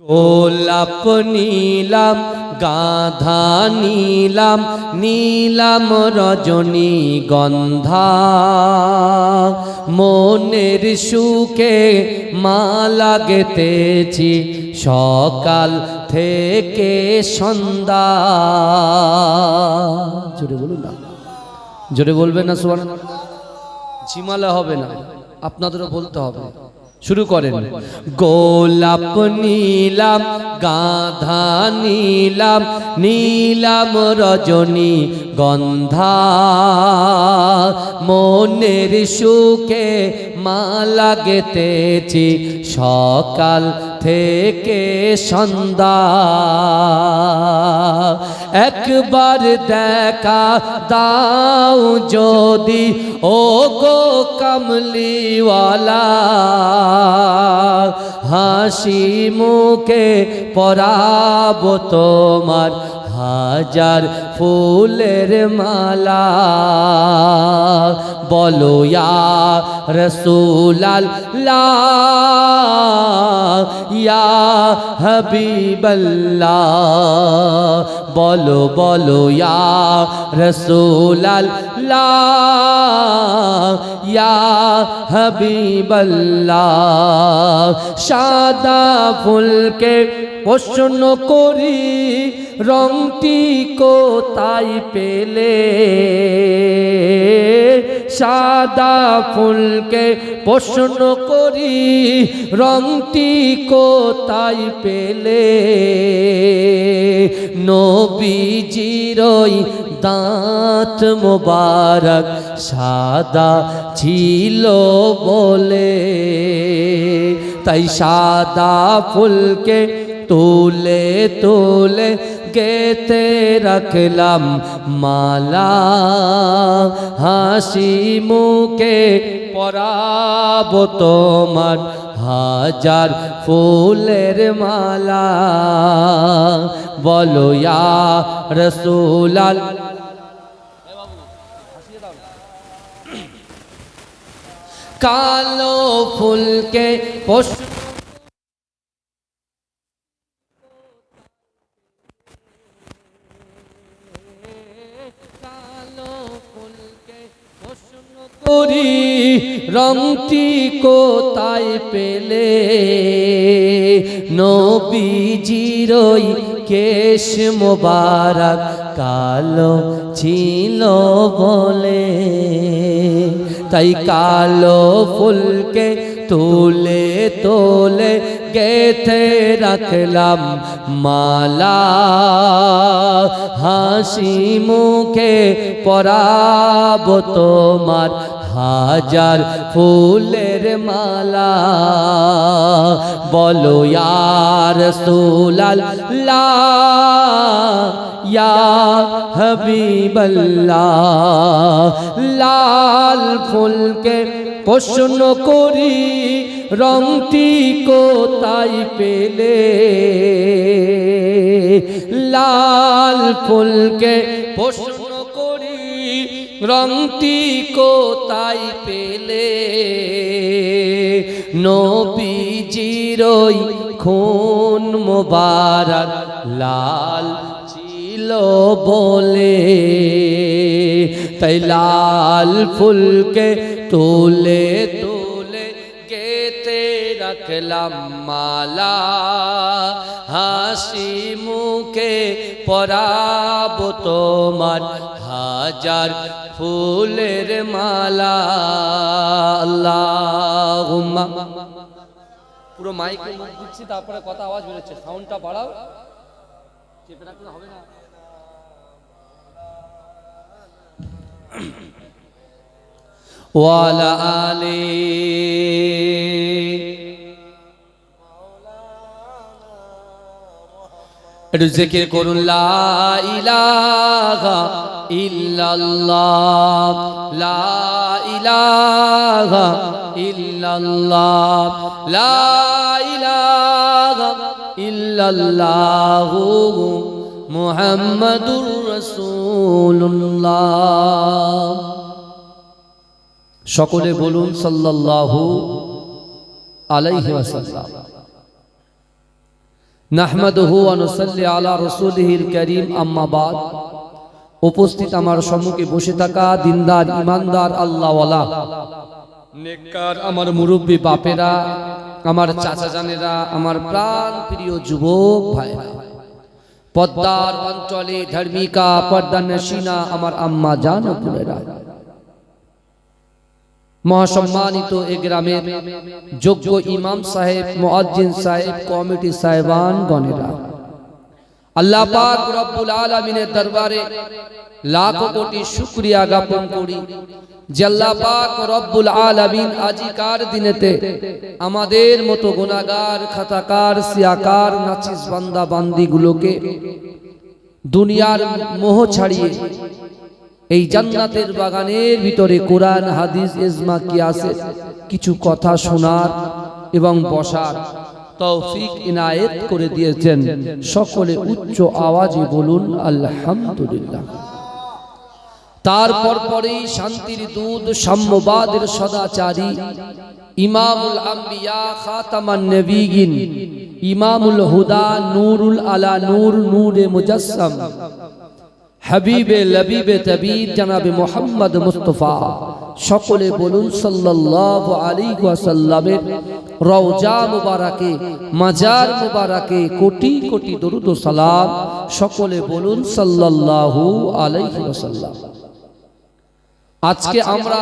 গোলাপ নীলাম গাধা নীলাম নীলাম রজনীগন্ধা মনের সুখে মালা গেথেছি সকাল থেকে সন্ধ্যা। জোরে বলুন না, জোরে বলবেন না সুবহানাল্লাহ। ঝিমালে হবে না, আপনাদেরও বলতে হবে। শুরু করেন। গোলাপ নীলাম গাধা নীলাম নীলাম রজনী গন্ধা মনের সুখে মালা গেথেছি সকাল থেকে সন্ধ্যা। একবার দেখা দাও যদি ও গো কামলিওয়ালা, হাসি মুখে পরাবো তোমার হাজার ফুলের মালা। বলো ইয়া রাসূলাল্লাহ ইয়া হাবিবাল্লাহ, বলো বলো ইয়া রাসূলাল্লাহ ইয়া হাবিবাল্লাহ। সাদা ফুলকে প্রশ্ন করি রংটি কোথায় পেলে, সাদা ফুলকে প্রশ্ন করি রংটি কোথায় পেলে। নবীজির ওই দাঁত মোবারক সাদা ছিল বলে, তাই সাদা ফুলকে তুলে তুলে গেথে রাখলাম মালা, হাসি মুখে পরাবো তোমার হাজার ফুলের মালা। বলো ইয়া রাসূলাল্লাহ। কালো ফুলকে করি রংটি কোথায় পেলে। নবীজির ওই কেশ মোবারক কালো ছিল বলে, তাই কালো ফুলকে তুলে তুলে গেথে রাখলাম মালা, হাসি মুখে পরাবো তোমার হাজার ফুলের মালা। বলো ইয়া রাসূলাল্লাহ ইয়া হাবিবাল্লাহ। লাল ফুলকে প্রশ্ন করি রংটি কোথায় পেলে, লাল ফুলকে প্রশ্ন করি রংটি কোথায় পেলে। নবীজির ওই খুন মোবারক লাল ছিল বলে, তাই লাল ফুলকে তুলে তুলে গেথে রাখলাম মালা, হাসি মুখে পরাবো তোমার হাজার ফুলের মালা। আল্লাহুম্মা। পুরো মাইকে মুখ দিচ্ছি, তারপরে কথা আওয়াজ বেরোচ্ছে, সাউন্ডটা বাড়াও, চেপে রাখলে হবে না। ওয়ালা আলী একটু জিকির করুন। লা ইলাহা ইল্লাল্লাহ লা ইলাহা ইল্লাল্লাহ লা ইলাহা ইল্লাল্লাহ মুহাম্মাদুর রাসূলুল্লাহ। সকলে বলুন সাল্লাল্লাহু আলাইহি ওয়াসাল্লাম। নাহমাদুহু ওয়া নুসাল্লি আলা রাসূলিহিল কারীম, আম্মা বাদ। উপস্থিত আমার সম্মুখে বসে থাকা দিনদার ইমানদার আল্লাহওয়ালা নেককার আমার মুরব্বী বাপেরা, আমার চাচা জানেরা, আমার প্রাণ প্রিয় যুবক ভাইরা, পদ্মার অঞ্চলে ধার্মিকা পর্দানশীনা আমার আম্মা জান ও বোনেরা, মহাসম্মানিত এ গ্রামের যোগ্য ইমাম সাহেব, মুয়াজ্জিন সাহেব, কমিটি সাহেবান গণেরা, আল্লাহ পাক রব্বুল আলামিনের দরবারে লাখ কোটি শুকরিয়া জ্ঞাপন করি যে আল্লাহ পাক রব্বুল আলামিন আজিকার দিনেতে আমাদের মতো গুনাহগার, খাতাকার, সিয়াকার, নাচিস বান্দা বান্দিগুলোকে দুনিয়ার মোহ ছাড়িয়ে এই জান্নাতের বাগানের ভিতরে কোরআন, হাদিস, ইজমা, কিয়াসের কিছু কথা শোনার এবং বসার তৌফিক ইনায়েত করে দিয়েছেন। সকলে উচ্চ আওয়াজে বলুন আলহামদুলিল্লাহ। তারপর পরেই শান্তির দূত, সাম্যবাদের সদাচারী, ইমামুল আম্বিয়া, খাতামান নবিয়িন, ইমামুল হুদা, নূরুল আলা নূর, নূরে মুজাসসাম, হাবিবে লবিবে তবিব জনাবে মুহাম্মদ মুস্তাফা, সকলে বলুন সাল্লাল্লাহু আলাইহি ওয়াসাল্লামের রওজা মুবারাকে, মাজার মুবারাকে কোটি কোটি দরুদ ও সালাম। সকলে বলুন সাল্লাল্লাহু আলাইহি ওয়াসাল্লাম। আজকে আমরা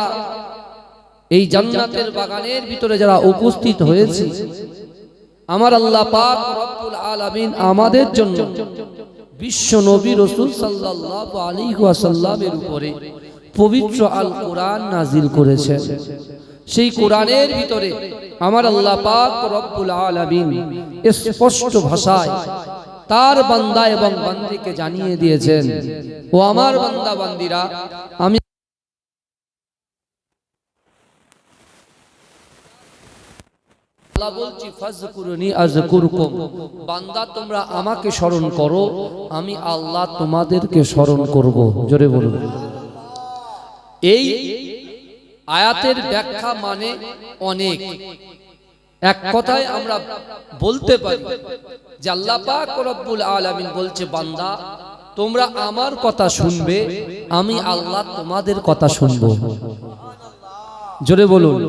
এই জান্নাতের বাগানের ভিতরে যারা উপস্থিত হয়েছি, আমার আল্লাহ পাক রব্বুল আলামিন আমাদের জন্য বিশ্ব নবী রাসূল সাল্লাল্লাহু আলাইহি ওয়াসাল্লামের উপরে পবিত্র আল কোরআন নাজিল করেছেন। সেই কোরআনের ভিতরে আমার আল্লাহ পাক রব্বুল আলামিন স্পষ্ট ভাষায় তার বান্দা এবং বান্দীকে জানিয়ে দিয়েছেন, ও আমার বান্দা বান্দীরা, আমি বলছি ফাজকুরুনি আযকুরকুম, বান্দা তোমরা আমাকে স্মরণ করো, আমি আল্লাহ তোমাদেরকে স্মরণ করব। জোরে বলুন। এই আয়াতের ব্যাখ্যা মানে অনেক। এক কথায় আমরা বলতে পারি যে আল্লাহ পাক রব্বুল আলামিন বলছে, বান্দা তোমরা আমার কথা শুনবে, আমি আল্লাহ তোমাদের কথা শুনবো। জোরে বলুন।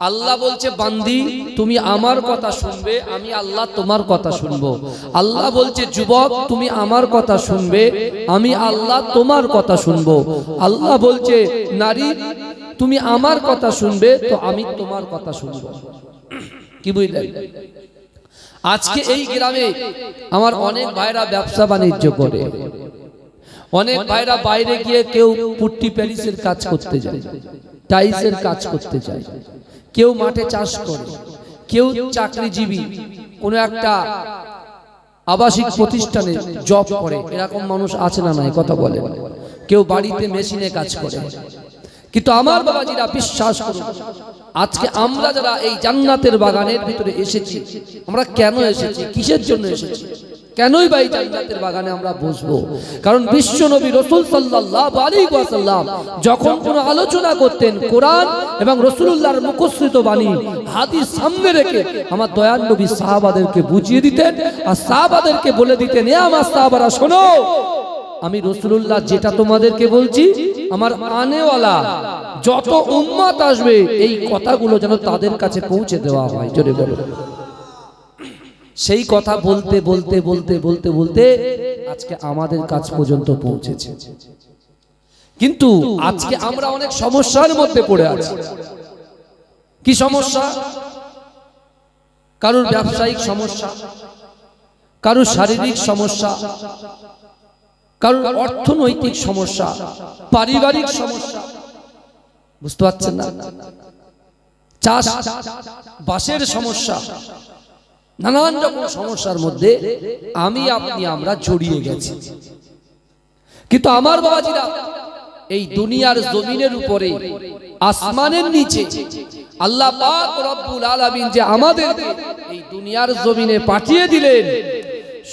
আল্লাহ বলছে, বান্দি তুমি আমার কথা শুনবে, আমি আল্লাহ তোমার কথা শুনবো। আল্লাহ বলছে, যুবক তুমি আমার কথা শুনবে, আমি আল্লাহ তোমার কথা শুনবো। আল্লাহ বলছে, নারী তুমি আমার কথা শুনবে, তো আমি তোমার কথা শুনবো। কি বুঝলেন? আজকে এই গ্রামে আমার অনেক ভাইরা ব্যবসা বাণিজ্য করে, অনেক ভাইরা বাইরে গিয়ে কেউ পুট্টি প্যারিসের কাজ করতে যায়, টাইলসের কাজ করতে যায়, কেউ মাঠে চাষ করে, কেউ চাকরিজীবী কোনো একটা আবাসিক প্রতিষ্ঠানে জব করে। এরকম মানুষ আছে না নাই? কথা বলে। কেউ বাড়িতে মেশিনে কাজ করে। কিন্তু আমার বাবাজিরা বিশ্বাস করুন, আজকে আমরা যারা এই জান্নাতের বাগানের ভিতরে এসেছি, আমরা কেন এসেছি, কিসের জন্য এসেছি, কেনই বা এই জান্নাতের বাগানে আমরা বসবো? কারণ বিশ্ব নবী রাসূল সাল্লাল্লাহু আলাইহি ওয়াসাল্লাম যখন কোনো আলোচনা করতেন, কোরআন এবং রাসূলুল্লাহর মুখস্থিত বাণী হাদিস সামনে রেখে আমার দয়াল নবী সাহাবাদেরকে বুঝিয়ে দিতেন, আর সাহাবাদেরকে বলে দিতেন, এ আমার সাহাবারা শোনো, আমি রাসূলুল্লাহ যেটা তোমাদেরকে বলছি, আমার আনেওয়ালা যত উম্মত আসবে এই কথাগুলো যেন তাদের কাছে পৌঁছে দেওয়া হয়। জোরে বলো। সেই কথা বলতে বলতে বলতে বলতে বলতে আজকে আমাদের কাছ পর্যন্ত পৌঁছেছে। কিন্তু আজকে আমরা অনেক সমস্যার মধ্যে পড়ে আছি। কি সমস্যা? কারোর ব্যবসায়িক সমস্যা, কারোর শারীরিক সমস্যা, কারোর অর্থনৈতিক সমস্যা, পারিবারিক সমস্যা। বুঝতে পারছেন না? চাষ বাসের সমস্যা, নানান রকম সমস্যার মধ্যে আমি আপনি আমরা জড়িয়ে গেছি। কিন্তু আমার বাবাজিরা, এই দুনিয়ার জমিনের উপরে, আসমানের নিচে আল্লাহ পাক রব্বুল আলামিন যে আমাদেরকে এই দুনিয়ার জমিনে পাঠিয়ে দিলেন,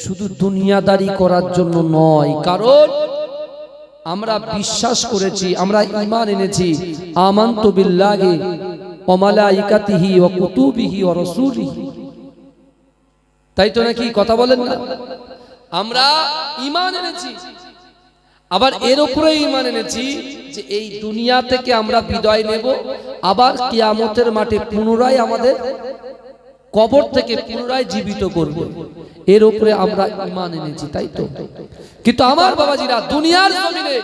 শুধু দুনিয়াদারি করার জন্য নয়। কারণ আমরা বিশ্বাস করেছি, আমরা ঈমান এনেছি, আমানতু বিল্লাহি ওয়া মালাইকাতিহি ওয়া কুতুবিহি ওয়া রাসূলিহি। তাই তো নাকি কথা বলেন না? আমরা ঈমান এনেছি, আবার এর উপরে ঈমান এনেছি যে এই দুনিয়া থেকে আমরা বিদায় নেব, আবার কিয়ামতের মাঠে পুনরায় আমাদের কবর থেকে পুনরায় জীবিত করব, এর উপরে আমরা ঈমান এনেছি, তাই তো? কিন্তু আমার বাবাজিরা, দুনিয়ার জমিনে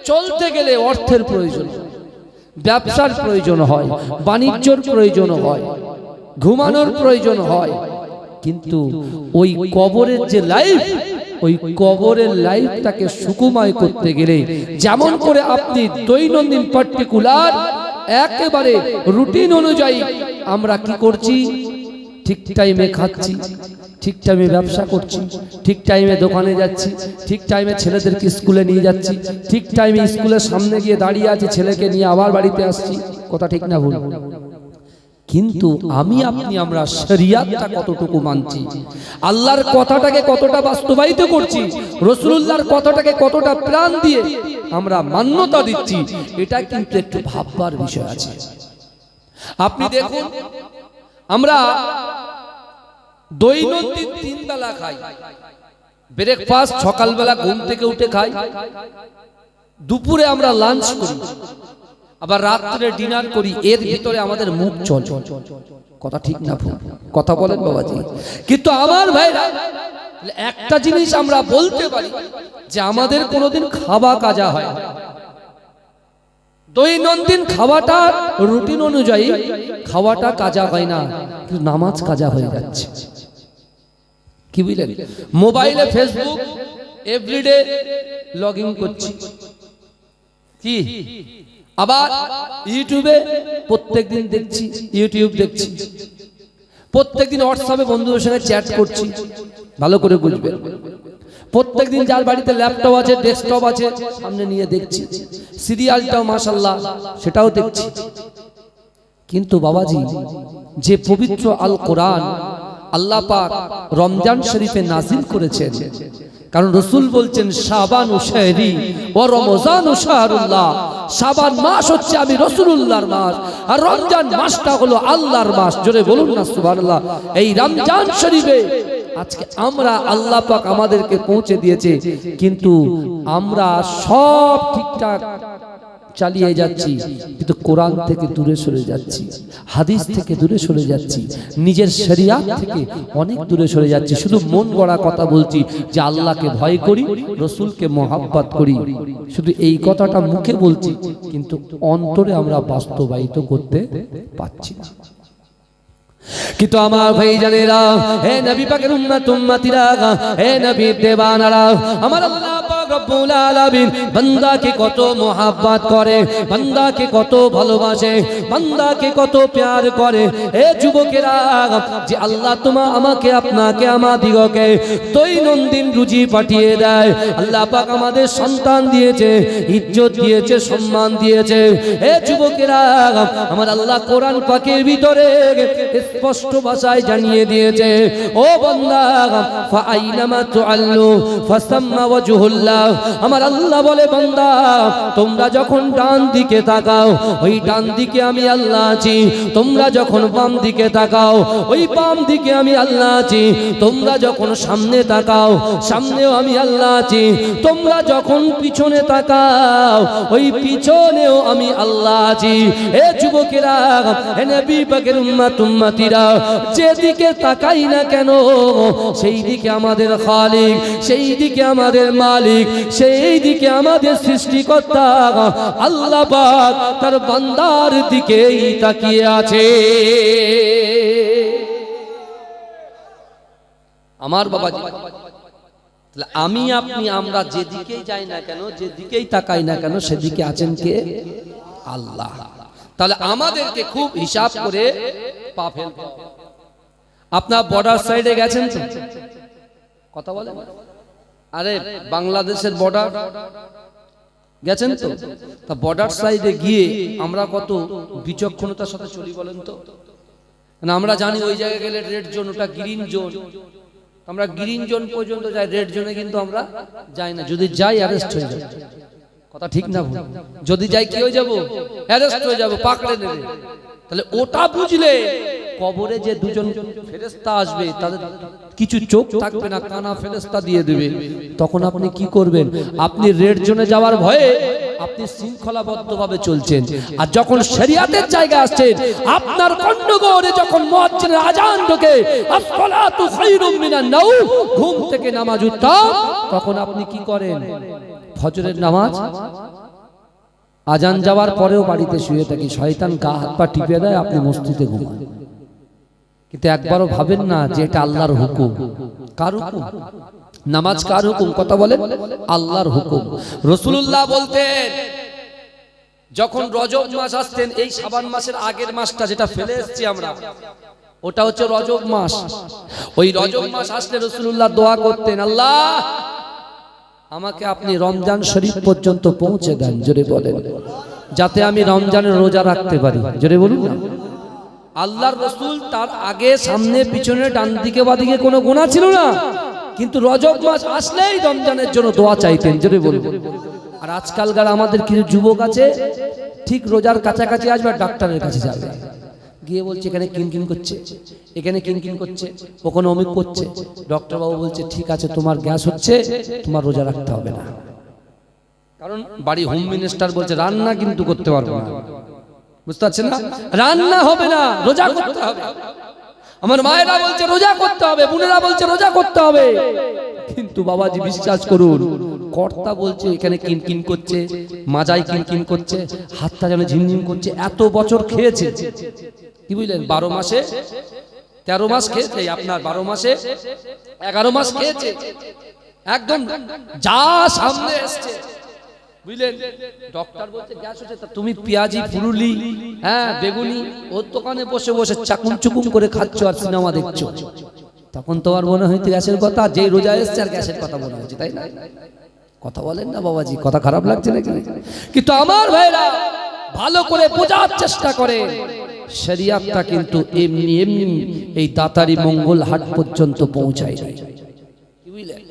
চলতে গেলে অর্থের প্রয়োজন, ব্যবসার প্রয়োজন হয়, বাণিজ্যর প্রয়োজন হয়, ঘুমানোর প্রয়োজন হয়, কিন্তু ওই কবরের যে লাইফ, ওই কবরের লাইফটাকে সুকুমায় করতে গেলে যেমন করে আপনি দৈনন্দিন পার্টিকুলার একেবারে রুটিন অনুযায়ী আমরা কি করছি, ঠিক টাইমে খাচ্ছি, ঠিক টাইমে ব্যবসা করছি, ঠিক টাইমে দোকানে যাচ্ছি, ঠিক টাইমে ছেলেদেরকে স্কুলে নিয়ে যাচ্ছি, ঠিক টাইমে স্কুলের সামনে গিয়ে দাঁড়িয়ে আছি, ছেলেকে নিয়ে আবার বাড়িতে আসছি, কথা ঠিক না ভুল? কিন্তু আমি আপনি আমরা শরিয়াতটা কতটুকু মানছি, আল্লাহর কথাটাকে কতটা বাস্তবায়িত করছি, রাসূলুল্লাহর কথাটাকে কতটা প্রাণ দিয়ে আমরা মান্যতা দিচ্ছি, এটা কিন্তু একটু ভাববার বিষয় আছে। আপনি দেখুন, আমরা দৈনন্দিন 3 বেলা খাই। ব্রেকফাস্ট সকালবেলা ঘুম থেকে উঠে খাই, দুপুরে আমরা লাঞ্চ করি, আবার রাত্রে ডিনার করি, এর ভিতরে আমাদের মুখ চল, কথা ঠিক না ভুল? কথা বলেন বাবাজি। কিন্তু আমার ভাইরা, একটা জিনিস আমরা বলতে পারি যে আমাদের কোনোদিন খাওয়া কাজা হয় না। দৈনন্দিন খাওয়াটা রুটিন অনুযায়ী খাওয়াটা কাজা হয় না, কিন্তু নামাজ কাজা হয়ে যাচ্ছে। কি বুঝলেন? মোবাইলে ফেসবুক এভরিডে লগইন করছি, কি আবার ইউটিউবে প্রত্যেকদিন দেখছি, ইউটিউব দেখছি, প্রত্যেকদিন হোয়াটসঅ্যাপে বন্ধুদের সঙ্গে চ্যাট করছি, ভালো করে বুঝবেন। প্রত্যেকদিন যার বাড়িতে ল্যাপটপ আছে, ডেস্কটপ আছে, সামনে নিয়ে দেখছি, সিরিয়ালটাও মাশাআল্লাহ সেটাও দেখছি। কিন্তু বাবাজি, যে পবিত্র আল কোরআন আল্লাহ পাক রমজান শরীফে নাজিল করেছেন, কারণ রাসূল বলছেন শাবানু শাহরি ওয়া রমজানু শাহরুল্লাহ, শাবান মাস হচ্ছে আমি রাসূলুল্লাহর মাস, আর রমজান মাসটা হলো আল্লাহর মাস। জোরে বলুন না সুবহানাল্লাহ। এই রমজান শরীফে আজকে আমরা আল্লাহ পাক আমাদেরকে পৌঁছে দিয়েছে, কিন্তু আমরা সব ঠিকঠাক চালিয়ে যাচ্ছি, কিন্তু কোরআন থেকে দূরে সরে যাচ্ছি, হাদিস থেকে দূরে সরে যাচ্ছি, নিজের শরিয়াত থেকে অনেক দূরে সরে যাচ্ছি। শুধু মন গড়া কথা বলছি যে আল্লাহকে ভয় করি, রাসূলকে মহব্বত করি, শুধু এই কথাটা মুখে বলছি, কিন্তু অন্তরে আমরা বাস্তবায়িত করতে পারছি না। কিন্তু আমার ভাই জানেরা, হে নবী পাকের উম্মত উম্মতিরা, হে নবীর দেওয়ানারা, আমার আল্লাহ পাক রব্বুল আলামিন বান্দাকে কত মহব্বত করে, বান্দাকে কত ভালোবাসে, বান্দাকে কত প্যার করে। হে যুবকেরা, যে আল্লাহ আমাকে আপনাকে আমাদিগকে দৈনন্দিন রুজি পাঠিয়ে দেয়, আল্লাহ পাক আমাদের সন্তান দিয়েছে, ইজ্জত দিয়েছে, সম্মান দিয়েছে। হে যুবকেরা, আমার আল্লাহ কোরআন পাকের ভিতরে স্পষ্ট ভাষায় জানিয়ে দিয়েছে, ও বান্দা, ফাআইনামা তুআল্লু ফাসাম্মা ওয়াজহুল্লাহ। আমার আল্লাহ বলে, বান্দা তোমরা যখন ডান দিকে তাকাও, ওই ডান দিকে আমি আল্লাহ আছি। তোমরা যখন বাম দিকে তাকাও, ওই বাম দিকে আমি আল্লাহ আছি। তোমরা যখন সামনে তাকাও, সামনেও আমি আল্লাহ আছি। তোমরা যখন পিছনে তাকাও, ওই পিছনেও আমি আল্লাহ আছি। এ যুবকেরা, হে নবী পাকের উম্মত উম্মতিরা, যেদিকে তাকাই না কেন, সেই দিকে আমাদের খালিক, সেই দিকে আমাদের মালিক, সেই দিকে আমাদের সৃষ্টিকর্তা আল্লাহ পাক তার বান্দার দিকেই তাকিয়ে আছে। আমার বাবাজি, আমি আপনি আমরা যেদিকেই যাই না কেন, যেদিকেই তাকাই না কেন, সেদিকে আছেন কে? আল্লাহ। তাহলে আমাদেরকে খুব হিসাব করে পা ফেলতে হবে। আপনার বর্ডার সাইডে গেছেন তো? কথা বলেন। আরে বাংলাদেশের বর্ডার গেছেন তো? তা বর্ডার সাইডে গিয়ে আমরা কত বিচক্ষণতার সাথে চলি বলেন তো? না, আমরা জানি ওই জায়গায় গেলে রেড জোন, ওটা গ্রিন জোন, আমরা গ্রিন জোন পর্যন্ত যাই, রেড জোনে কিন্তু আমরা যাই না। যদি যাই অ্যারেস্ট হয়ে যায়। কথা ঠিক না? যদি যাই কি হয়ে যাব? অ্যারেস্ট হয়ে যাব, পাকড়ে নেবে। তাহলে ওটা বুঝলে কবরে যে দুজন ফেরেশতা আসবে তাদের কিছু চোখ থাকবে না, কানা ফেরেশতা দিয়ে দেবে। তখন আপনি কি করবেন? আপনি রেড জোনে যাওয়ার ভয়ে আপনি শৃঙ্খলাবদ্ধভাবে চলছেন, আর যখন শরিয়াতের জায়গা আসছেন, আপনার কণ্ঠগোরে যখন মুয়াজ্জিনের আজান ঢোকে, আসসালাতু খায়রুম মিনান নাওম, ঘুম থেকে নামাজ উত্তম, তখন আপনি কি করেন? ফজরের নামাজ আজান যাওয়ার পরেও বাড়িতে শুয়ে থাকি, শয়তান গা হাত পা টিপে দেয়, আপনি মসজিদে ঘুমান। কিন্তু একবারও ভাবেন না যে এটা আল্লাহর হুকুম। কার হুকুম? নামাজ কার হুকুম? কথা বলেন, আল্লাহর হুকুম। রাসূলুল্লাহ বলতেন, যখন রজব মাস আসতেন, এই শাবান মাসের আগের মাসটা যেটা ফেলে এসেছি আমরা, ওটা হচ্ছে রজব মাস। ওই রজব মাস আসলে রাসূলুল্লাহ দোয়া করতেন, আল্লাহ আমাকে আপনি রমজান শরীফ পর্যন্ত পৌঁছে দেন, জোরে বলেন, যাতে আমি রমজানের রোজা রাখতে পারি। জোরে বলুন না। আল্লাহর রাসূল তার আগে সামনে পিছনে ডান দিকে বাদিকে কোনো গুনাহ ছিল না, কিন্তু রজব মাস আসলেই রমজানের জন্য দোয়া চাইতেন। জোরে বলুন। আর আজকালকার আমাদের কিছু যুবক আছে, ঠিক রোজার কাছাকাছি আসবে, ডাক্তারের কাছে যাবে, গিয়ে বলছে এখানে কিনকিন করছে, এখানে কিনকিন করছে, ওখানে অমিক করছে। ডক্টর বাবু বলছে ঠিক আছে, তোমার গ্যাস হচ্ছে, তোমার রোজা রাখতে হবে না। কারণ বাড়ি হোম মিনিস্টার বলছে রান্না কিন্তু করতে পারবো না, বুঝতে পারছেন না? রান্না হবে না, রোজা করতে হবে। আমার মায়েরা বলছে রোজা করতে হবে, বোনেরা বলছে রোজা করতে হবে। কিন্তু বাবাজি বিশ্বাস করুন, কর্তা বলছে এখানে কিনকিন করছে, মাজায় কিনকিন করছে, হাতটা যেন ঝিমঝিম করছে। এত বছর খেয়েছে, কি বুঝলেন? 12 মাসে 13 মাস খেয়েছে, আপনার 12 মাসে 11 মাস খেয়েছে, একদম যা সামনে এসছে, বুঝলেন? ডক্টর বলছে গ্যাস হচ্ছে, তা তুমি পেঁয়াজি ফুরুলি, হ্যাঁ বেগুনি, ওর দোকানে বসে বসে চাকুম চুকুম করে খাচ্ছ আর সিনেমা দেখছো। তখন তো আর মনে হইতে গ্যাসের কথা, যেই রোজা এসছে আর গ্যাসের কথা মনে হচ্ছে, তাই না? কথা বলেন না বাবাজি, কথা খারাপ লাগছে নাকি? কিন্তু আমার ভাইরা ভালো করে বোঝার চেষ্টা করে, শরিয়াতটা কিন্তু এমনি এমনি এই দাতারি মঙ্গল হাট পর্যন্ত পৌঁছায় যায়, কি বুঝলেন?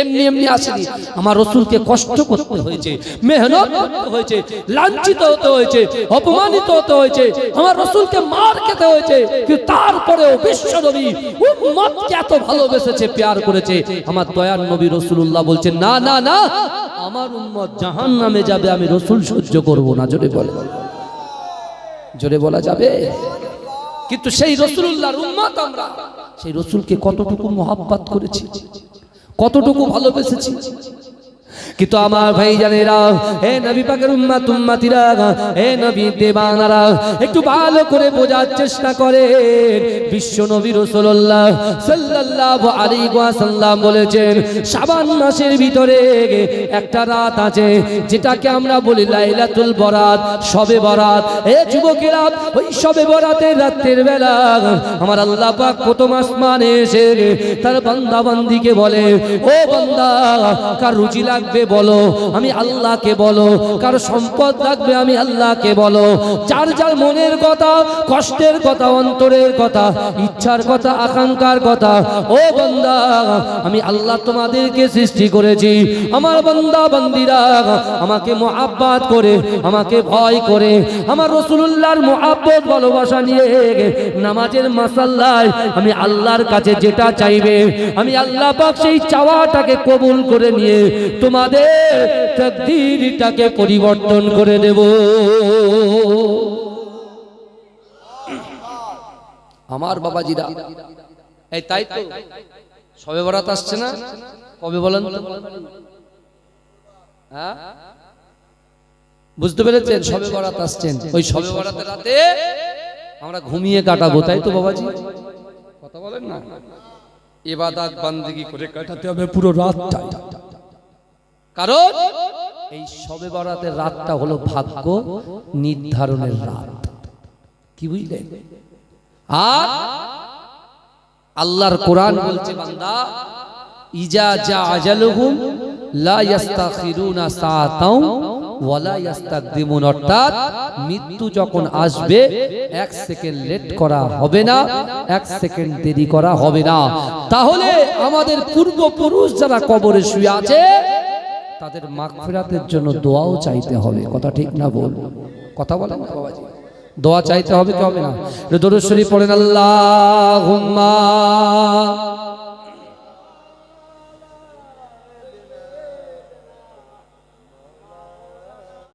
এমনি এমনি আসেনি। আমার রাসূলকে কষ্ট করতে হয়েছে, মেহনত করতে হয়েছে, লাঞ্ছিত হতে হয়েছে, অপমানিত হতে হয়েছে, আমার রাসূলকে মার খেতে হয়েছে, কিন্তু তারপরেও বিশ্বনবী উম্মতকে এত ভালোবেসেছে, প্যার করেছে। আমার দয়ার নবী রাসূলুল্লাহ বলছেন না না না, আমার উম্মত জাহান্নামে যাবে, আমি রাসূল সহ্য করব না। জোরে বলে, জোরে বলা যাবে? কিন্তু সেই রাসূলুল্লাহর উম্মত আমরা, সেই রাসূলকে কতটুকু মহব্বত করেছি, কতটুকু ভালোবেসেছি। কিন্তু আমার ভাই জানেরা, হে নবী পাকের উম্মত উম্মতিরা, হে নবী দেবানারা, একটু ভালো করে বোঝার চেষ্টা করেন। বিশ্ব নবী রাসূলুল্লাহ সাল্লাল্লাহু আলাইহি ওয়াসাল্লাম বলেছেন, শাবান মাসের ভিতরে একটা রাত আছে, যেটাকে আমরা বলি লাইলাতুল বরাত, শবে বরাত। এ যুবকেরা, ওই শবে বরাতের রাতের বেলা আমার আল্লাহ পাক প্রথম আসমানে এসে তার বান্দা বান্দিকে বলে, ও বান্দা, কার রুচি লাগবে বলো, আমি আল্লাহকে বলো, কার সম্পদ লাগবে আমি আল্লাহকে বলো, যার যার মনের কথা, কষ্টের কথা, অন্তরের কথা, ইচ্ছার কথা, আকাঙ্ক্ষার কথা, ও বান্দা, আমি আল্লাহ তোমাদেরকে সৃষ্টি করেছি। আমার বান্দা বান্দিরা আমাকে মুহাব্বত করে, আমাকে ভয় করে, আমার রাসূলুল্লাহর মুহাব্বত ভালোবাসা নিয়ে নামাজের মাসাল্লায় আমি আল্লাহর কাছে যেটা চাইবে, আমি আল্লাহ পাক সেই চাওয়াটাকে কবুল করে নিয়ে তোমাদের তাকদীরটাকে পরিবর্তন করে দেব। আমার বাবাজিরা, এই তাই তো শবে বরাত আসছে না? কবে বলেন তো? হ্যাঁ, বুঝতে পেরেছেন? শবে বরাত আসছেন, ওই শবে বরাতের রাতে আমরা ঘুমিয়ে কাটাবো, তাই তো বাবাজি? কথা বলেন না? ইবাদত বান্দেগি করে কাটাতে হবে পুরো রাতটা, কারণ এই শবে বরাতের রাতটা হলো ভাগ্য নির্ধারণের রাত, কি বুঝলেন? আর আল্লাহর কোরআন বলছে, বান্দা ইজা জা আজালুহুম লা ইস্তাখিরুনা সাআতাও ওয়া লা ইস্তাকদিমুন, অর্থাৎ মৃত্যু যখন আসবে 1 সেকেন্ড লেট করা হবে না, 1 সেকেন্ড দেরি করা হবে না। তাহলে আমাদের পূর্বপুরুষ যারা কবরে শুয়ে আছে তাদের মাগফিরাতের জন্য দোয়াও চাইতে হবে। কথা ঠিক না বল? কথা বলেন না বাবাজি, দোয়া চাইতে হবে কি হবে না? দরুদ শরীফ পড়েন, আল্লাহুম্মা